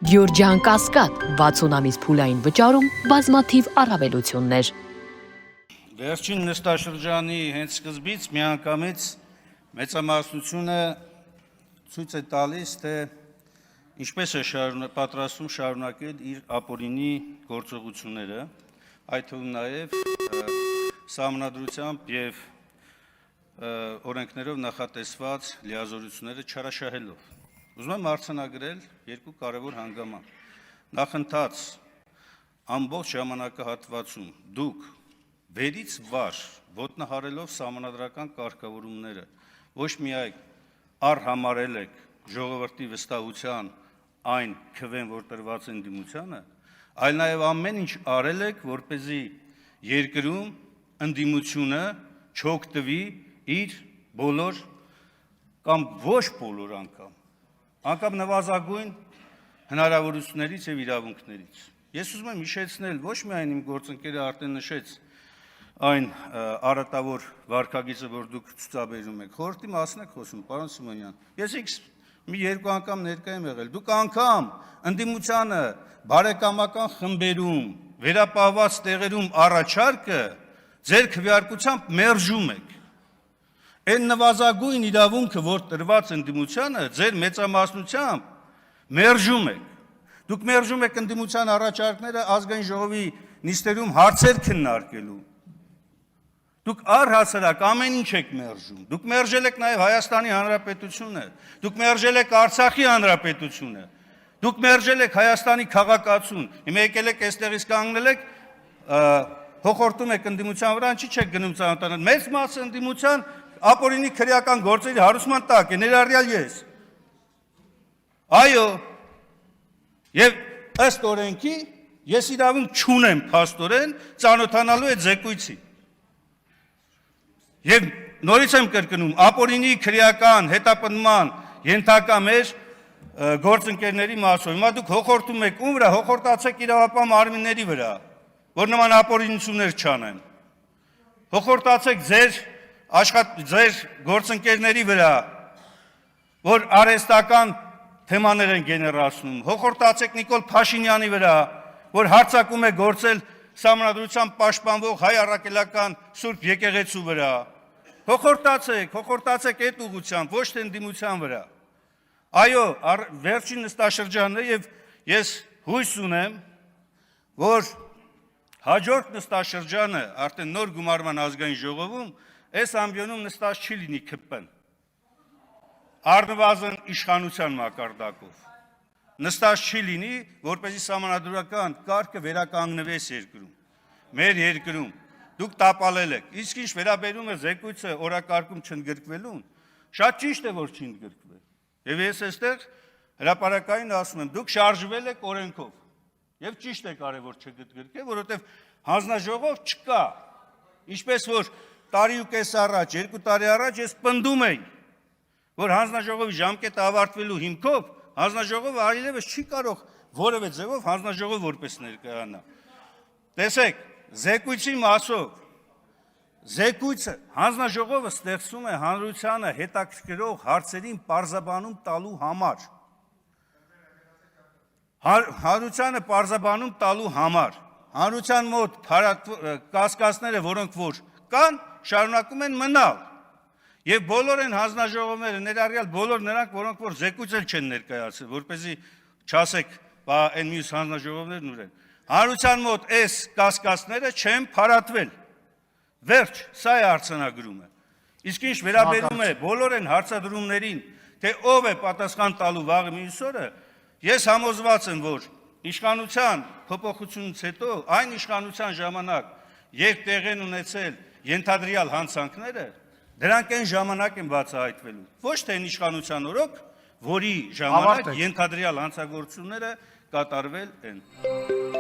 Գյորջյան Կասկադ 60 ամիս փուլային վճարում բազմաթիվ առավելություններ։ Վերջին նստաշրջանի հենց սկզբից միանգամից մեծամասնությունը ցույց է տալիս, թե ինչպես է պատրաստում շարունակել իր ապօրինի գործողությունները, այդ թվում նաև սահմանադրությամբ եւ օրենքներով նախատեսված լիազորությունները չարաշահելով։ Ուզում եմ արձանագրել երկու կարևոր հանգաման։ Նախընթաց ամբողջ ժամանակահատվածում դուք վերից վար ոտնահարելով սահմանադրական կարգավորումները ոչ միայն առհամարել եք ժողովրդի վստահության այն քվեն, որ տրված են ընդդիմությանը, այլ նաև ամեն ինչ արել եք, որպեսզի երկրում ընդդիմությունը չօգտվի իր բոլոր կամ ոչ բոլոր անգամ նվազագույն հնարավորություններից եւ իրավունքներից։ Ես ուզում եմ հիշեցնել ոչ միայն իմ գործընկերը արդեն նշեց այն արատավոր վարքագիծը, որ դուք ցուցաբերում եք, խորհրդի մասն եք խոսում, պարոն Սիմոնյան։ Ես մի երկու անգամ ներկա եմ եղել։ Դուք անգամ ընդդիմությանը բարեկամական խմբերում, վերապահված տեղերում առաջարկը ձեր քվեարկությամբ մերժում եք։ Այն նվազագույն իրավունքը, որ տրված ընդդիմությանը, ձեր մեծամասնությամբ մերժում եք։ Դուք մերժում եք ընդդիմության առաջարկները ազգային ժողովի նիստերում հարցեր քննարկելու։ Դուք առհասարակ ամեն ինչ եք մերժում։ Դուք մերժել եք նաև Հայաստանի Հանրապետությունը, դուք մերժել եք Արցախի Հանրապետությունը, դուք մերժել եք Հայաստանի քաղաքացուն։ Հիմա եկել եք այստեղից կանգնել եք, հոխորտում եք ընդդիմության վրա, ինչի՞ չեք գնում ծանոթանալ։ Մեծ մասը ընդդիմության ապօրինի քրեական գործերի հարուսման տակ է, ներառյալ ես։ Այո, եւ ըստ օրենքի ես իրավունք չունեմ փաստորեն ծանոթանալու այդ զեկույցի։ Եվ նորից եմ կրկնում, ապօրինի քրեական հետապնդման ենթակա մեր գործընկերների մասով։ Հիմա դուք հոխորտում եք ում վրա, հոխորտացեք իրավապահ մարմինների վրա, որ նման ապօրինություններ չանեն։ Հոխորտացեք ձեր գործընկերների վրա, որ արհեստական թեմաներ են գեներացնում, հոխորտացեք Նիկոլ Փաշինյանի վրա, որ հարձակում է գործել սահմանադրությամբ պաշտպանվող հայ առաքելական Սուրբ եկեղեցու վրա։ Հոխորտացեք այդ ուղղությամբ, ոչ թե ընդդիմության վրա։ Այո, վերջին նստաշրջանն է եւ ես հույս ունեմ, որ հաջորդ նստաշրջանը արդեն նոր գումարման ազգային ժողովում այս ամբիոնում նստած չի լինի ԿՊ-ն, առնվազն իշխանության մակարդակով, նստած չի լինի, որպեսզի սահմանադրական կարգը վերականգնվեց երկրում, մեր երկրում, դուք տապալել եք, իսկ ինչ վերաբերում է զեկույցը օրակարգում չընդգրկվելուն, շատ ճիշտ է, որ չի ընդգրկվել, եւ ես այստեղ հրապարակային ասում եմ, դուք շարժվել եք օրենքով, եւ ճիշտ է կարևոր չընդգրկել, որովհետեւ հանձնաժողով չկա, ինչպես որ տարի ու կես առաջ, 2 տարի առաջ ես պնդում էի, որ հանձնաժողովի ժամկետը ավարտվելու հիմքով հանձնաժողովը այլևս չի կարող որևէ ձևով հանձնաժողով որպես ներկայանա։ Տեսեք, զեկույցի մասով, զեկույցը հանձնաժողովը ստեղծում է հանրությանը հետաքրքրող հարցերին պարզաբանում տալու համար։ Հանրությանը պարզաբանում տալու համար։ Հանրության մոտ կասկածները, որոնք որ կան, շարունակում են մնալ։ Եվ բոլոր են հանձնաժողովները, ներառյալ բոլոր նրանք, որոնք որ զեկույց էլ չեն ներկայացրել, որպեսզի չասեք, բա այն մյուս հանձնաժողովներն ուր են։ Հանրության մոտ այս կասկածները չեն փարատվել։ Վերջ, սա է արձանագրումը։ Իսկ ինչ վերաբերում է բոլոր են հարցադրումներին, թե ով է պատասխան տալու վաղը մյուս օրը, ես համոզված եմ, որ իշխանության փոփոխությունից հետո այն իշխանության ժամանակ, երբ տեղ են ունեցել ենթադրյալ հանցանքները, դրանք այն ժամանակ են բացահայտվելու, ոչ թե այն իշխանության օրոք, որի ժամանակ ենթադրյալ հանցագործությունները կատարվել են։